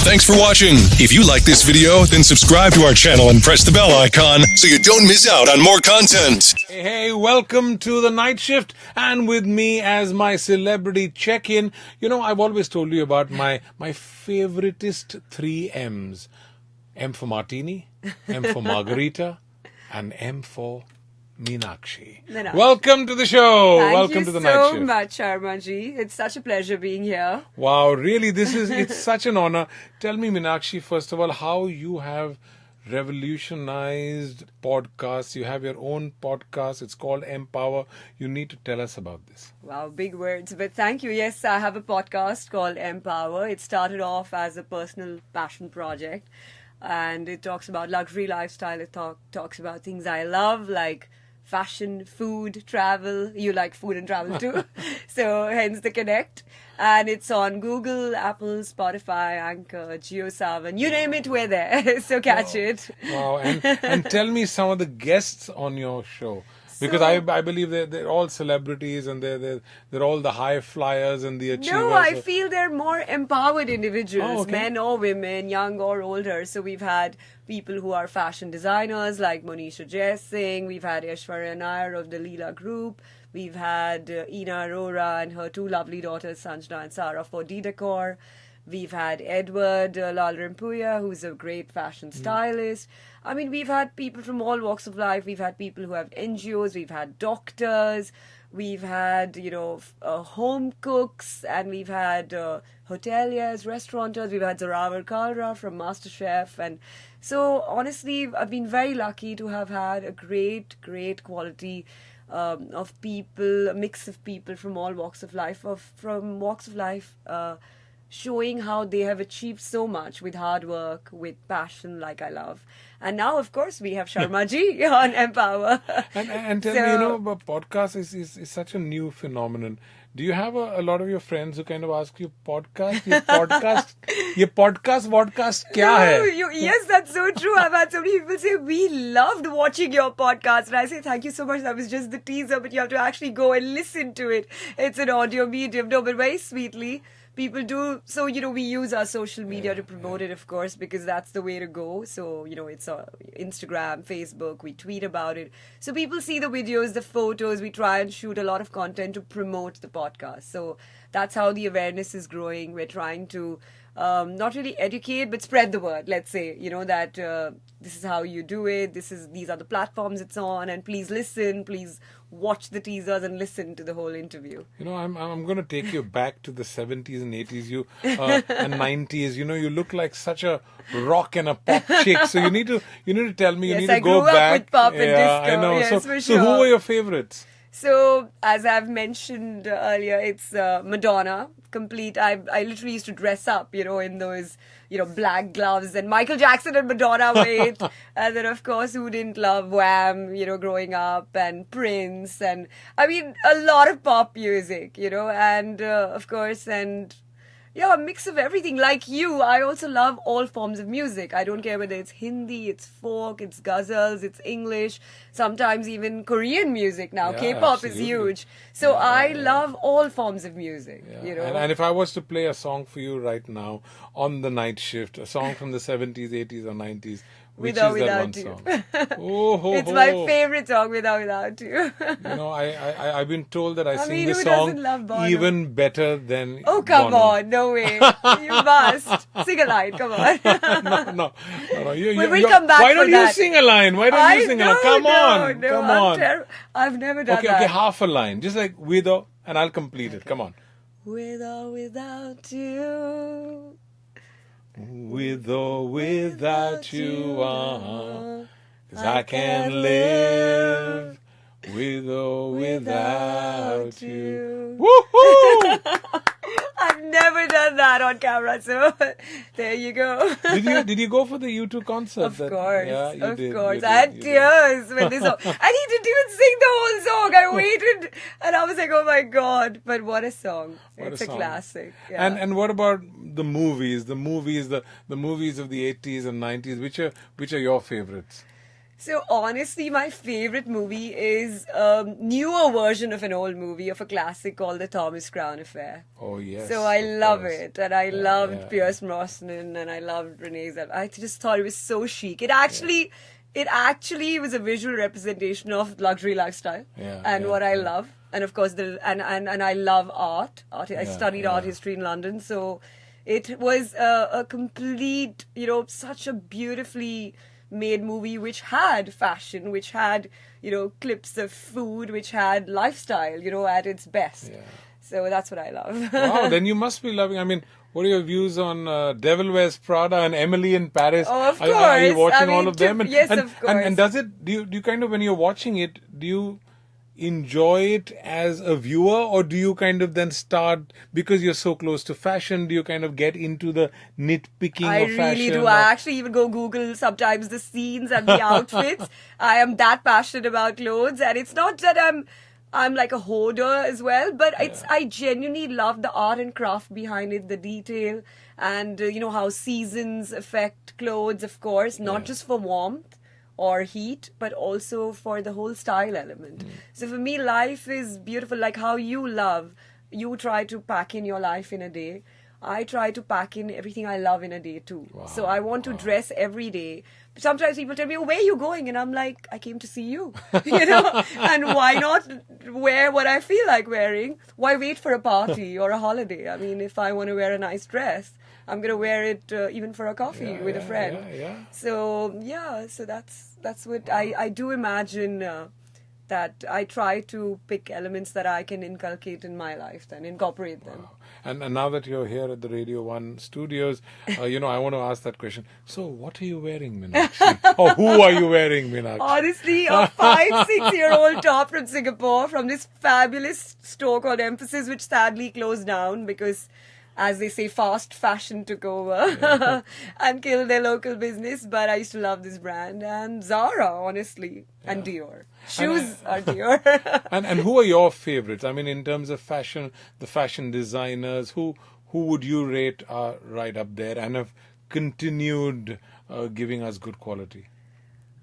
Thanks for watching. If you like this video, then subscribe to our channel and press the bell icon so you don't miss out on more content. Hey, welcome to the Night Shift, and with me as my celebrity check-in. You know, I've always told you about my favoritist 3 M's. M for Martini, M for Margarita, and M for Meenakshi. Welcome to the show. Welcome to the Night Shift. Thank you so much, SharmaG. It's such a pleasure being here. Wow, really, it's such an honor. Tell me, Meenakshi, first of all, how you have revolutionized podcasts. You have your own podcast. It's called Empower. You need to tell us about this. Wow, big words. But thank you. Yes, I have a podcast called Empower. It started off as a personal passion project. And it talks about luxury lifestyle. It talks about things I love, like fashion, food, travel. You like food and travel too. So hence the connect. And it's on Google, Apple, Spotify, Anchor, JioSaavn. You name it, we're there. So catch it. Wow. And tell me some of the guests on your show. Because I believe they're all celebrities and they're all the high flyers and the achievers. No, I feel they're more empowered individuals, okay. Men or women, young or older. So we've had people who are fashion designers like Monisha Jaising. We've had Aishwarya Nair of the Leela Group. We've had Ina Arora and her 2 lovely daughters, Sanjana and Sarah, for D-Decor. We've had Edward Lalrimpuya, who's a great fashion stylist. I mean, we've had people from all walks of life. We've had people who have NGOs. We've had doctors. We've had, home cooks. And we've had hoteliers, restaurateurs. We've had Zorawar Kalra from MasterChef. And so, honestly, I've been very lucky to have had a great, great quality of people, a mix of people from all walks of life, showing how they have achieved so much with hard work, with passion, like I love. And now, of course, we have SharmaG on Empower. And tell me, podcast is such a new phenomenon. Do you have a lot of your friends who kind of ask you, podcast kya hai? Yes, that's so true. I've had so many people say, we loved watching your podcast. And I say, thank you so much. That was just the teaser, but you have to actually go and listen to it. It's an audio medium. No, but very sweetly. People do, so, we use our social media to promote it, of course, because that's the way to go. So, it's Instagram, Facebook, we tweet about it. So people see the videos, the photos, we try and shoot a lot of content to promote the podcast. So that's how the awareness is growing. We're trying to not really educate, but spread the word, let's say, that this is how you do it, these are the platforms it's on, and please listen, please watch the teasers and listen to the whole interview. I'm going to take you back to the 70s and 80s and 90s. You look like such a rock and a pop chick. So you need to tell me, you need to go back. Yes, I grew up with pop and disco. I know. Yes, for sure. So who were your favorites? So, as I've mentioned earlier, it's Madonna, complete. I literally used to dress up, in those, black gloves. And Michael Jackson and Madonna were it. And then, of course, who didn't love Wham, growing up, and Prince. And, a lot of pop music, and, of course, and... yeah, a mix of everything. Like you, I also love all forms of music. I don't care whether it's Hindi, it's folk, it's ghazals, it's English, sometimes even Korean music now. Yeah, K-pop absolutely. is huge. So I love all forms of music, And if I was to play a song for you right now on the Night Shift, a song from the 70s, 80s or 90s, which is that one song? It's my favorite song, Without You. I've been told that I sing who this doesn't song love Bono? even better than Oh, come Bono. on. No way. You must. Sing a line. Come on. No. We'll come back Why don't for you that. sing a line? Why don't you sing a line? Come on. No, Come I'm on. I've never done Okay, that. half a line. Just like with or, and I'll complete it. Come on. With or without you. With or without you, 'cause I can't live with or without you. Woohoo! I've never done that on camera, so there you go. Did you go for the U2 concert? Of course, yeah, you of did, course. you I had did. tears when this song, and he didn't even sing the whole song. I waited, and I was like, "Oh my god!" But what a song! It's a song. classic. Yeah. And what about the movies? The movies of the 80s and 90s. Which are your favorites? So honestly, my favorite movie is a newer version of an old movie of a classic called The Thomas Crown Affair. Oh, yes. So I of love course. it, and I Yeah, loved yeah, Pierce Brosnan, and I loved Renee Zellweger. I just thought it was so chic. It actually was a visual representation of luxury lifestyle, Yeah, and yeah, what I yeah. love, and of course and I love art. I studied art yeah. history in London, so it was a complete, such a beautifully made movie which had fashion, which had, clips of food, which had lifestyle, at its best. Yeah. So that's what I love. Wow, then you must be loving. I mean, what are your views on Devil Wears Prada and Emily in Paris? Oh, of Are you course. watching I all mean, of them? yes, and, of And course. does it? Do you kind of, when you're watching it, do you enjoy it as a viewer, or do you kind of then start, because you're so close to fashion, do you kind of get into the nitpicking I of fashion? really do. or- I actually even go Google sometimes the scenes and the outfits. I am that passionate about clothes, and it's not that I'm like a hoarder as well, but I genuinely love the art and craft behind it, the detail, and how seasons affect clothes, of course, not just for warmth or heat, but also for the whole style element. So for me, life is beautiful, like how you try to pack in your life in a day. I try to pack in everything I love in a day too. So I want to dress every day. Sometimes people tell me, "Oh, where are you going?" And I'm like, "I came to see you." And why not wear what I feel like wearing? Why wait for a party or a holiday? I mean, if I want to wear a nice dress, I'm going to wear it even for a coffee with a friend. Yeah. So that's what I do imagine, that I try to pick elements that I can inculcate in my life, then incorporate them. And now that you're here at the Radio 1 studios, I want to ask that question. So, what are you wearing, Meenakshi? Or who are you wearing, Meenakshi? Honestly, a 5-6-year-old top from Singapore, from this fabulous store called Emphasis, which sadly closed down because, as they say, fast fashion took over and killed their local business. But I used to love this brand. And Zara, honestly, and Dior. Shoes are Dior. And who are your favorites? I mean, in terms of fashion, the fashion designers, who would you rate are right up there and have continued giving us good quality?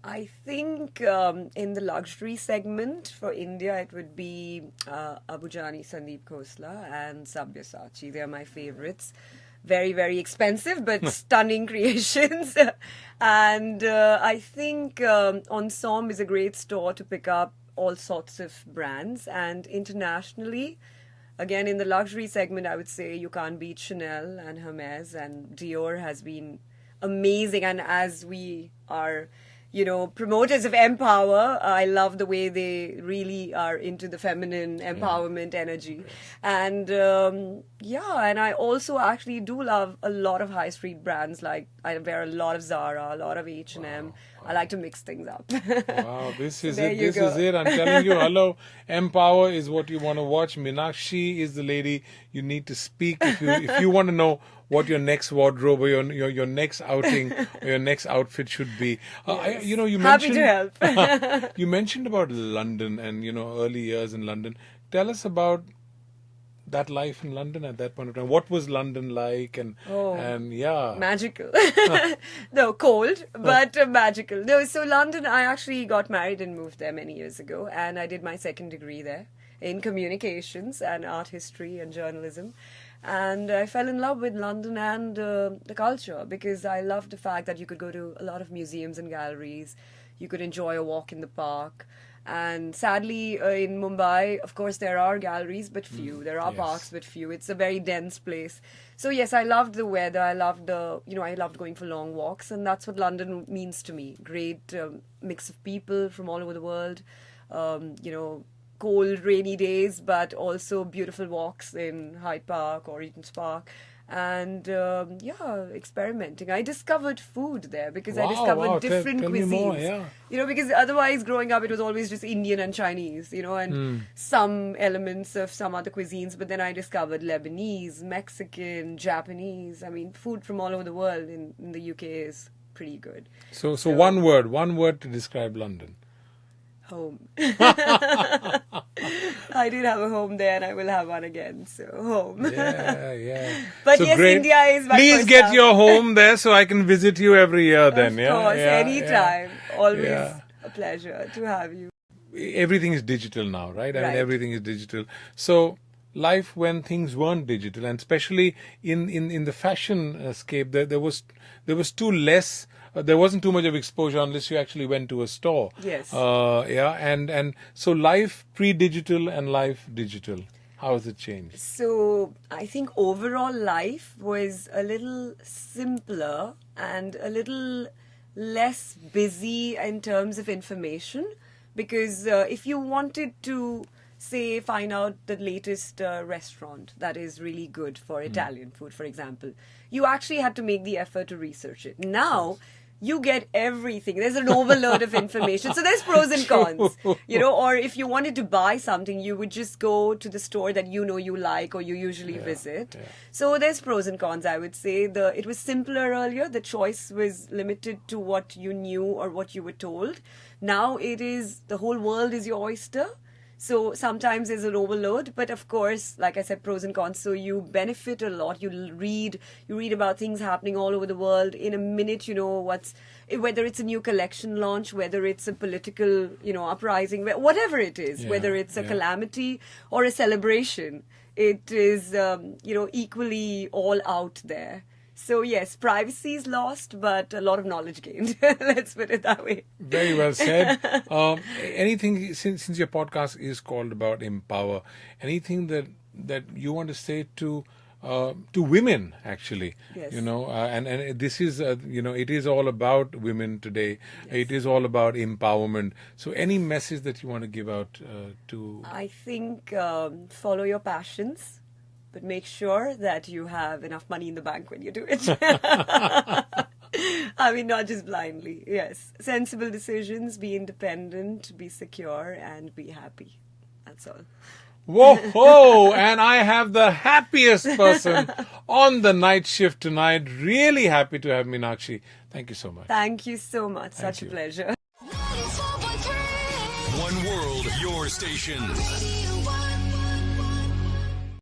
I think in the luxury segment for India, it would be Abujani Sandeep Khosla and Sabyasachi. They are my favorites. Very, very expensive, but stunning creations. And I think Ensemble is a great store to pick up all sorts of brands. And internationally, again, in the luxury segment, I would say you can't beat Chanel and Hermes, and Dior has been amazing. And as we are promoters of Empower, I love the way they really are into the feminine empowerment energy. And and I also actually do love a lot of high street brands. Like I wear a lot of Zara, a lot of H&M. I like to mix things up. Wow, this is There it. you This go. is it. I'm telling you, hello, Empower is what you want to watch. Meenakshi is the lady you need to speak if you want to know what your next wardrobe or your next outing or your next outfit should be. You Happy mentioned to help. you mentioned about London and early years in London. Tell us about that life in London at that point of time. What was London like? And yeah. Magical. No, cold, but magical. No, so London, I actually got married and moved there many years ago, and I did my second degree there in communications and art history and journalism. And I fell in love with London and the culture, because I loved the fact that you could go to a lot of museums and galleries. You could enjoy a walk in the park. And sadly, in Mumbai, of course, there are galleries, but few. There are Yes. parks, but few. It's a very dense place. So yes, I loved the weather. I loved I loved going for long walks, and that's what London means to me. Great mix of people from all over the world. Cold, rainy days, but also beautiful walks in Hyde Park or Regent's Park. And experimenting. I discovered food there because I discovered Wow. different Tell cuisines. me more, yeah. Because otherwise growing up it was always just Indian and Chinese, and some elements of some other cuisines. But then I discovered Lebanese, Mexican, Japanese. I mean, food from all over the world in the UK is pretty good. So one word to describe London. Home. I did have a home there, and I will have one again. So home. Yeah. But So yes, great. India is my Please first get love. your home there so I can visit you every year then. Of Yeah. course, yeah, anytime. Always Yeah. A pleasure to have you. Everything is digital now, right? I mean, Right. everything is digital. So life when things weren't digital, and especially in the fashion scape, there was too less. There wasn't too much of exposure unless you actually went to a store. Yes. Yeah, and so life pre-digital and life digital. How has it changed? So I think overall life was a little simpler and a little less busy in terms of information, because if you wanted to say find out the latest restaurant that is really good for Italian food, for example, you actually had to make the effort to research it. Now you get everything. There's an overload of information. So there's pros and cons, or if you wanted to buy something, you would just go to the store that you know you like or you usually visit. Yeah. So there's pros and cons, I would say. It was simpler earlier. The choice was limited to what you knew or what you were told. Now it is, the whole world is your oyster. So sometimes there's an overload, but of course, like I said, pros and cons. So you benefit a lot. You read about things happening all over the world. In a minute, you know whether it's a new collection launch, whether it's a political, uprising, whatever it is, whether it's a calamity or a celebration. It is, equally all out there. So yes, privacy is lost, but a lot of knowledge gained. Let's put it that way. Very well said. Anything, since your podcast is called about empower, anything that you want to say to women, actually? Yes. And this is it is all about women today. Yes. It is all about empowerment. So any message that you want to give out to? I think follow your passions, but make sure that you have enough money in the bank when you do it. I mean, not just blindly. Yes. Sensible decisions, be independent, be secure, and be happy. That's all. Whoa! And I have the happiest person on the night shift tonight. Really happy to have Meenakshi. Thank you so much. Thank you so much. Such a pleasure. One world, your station.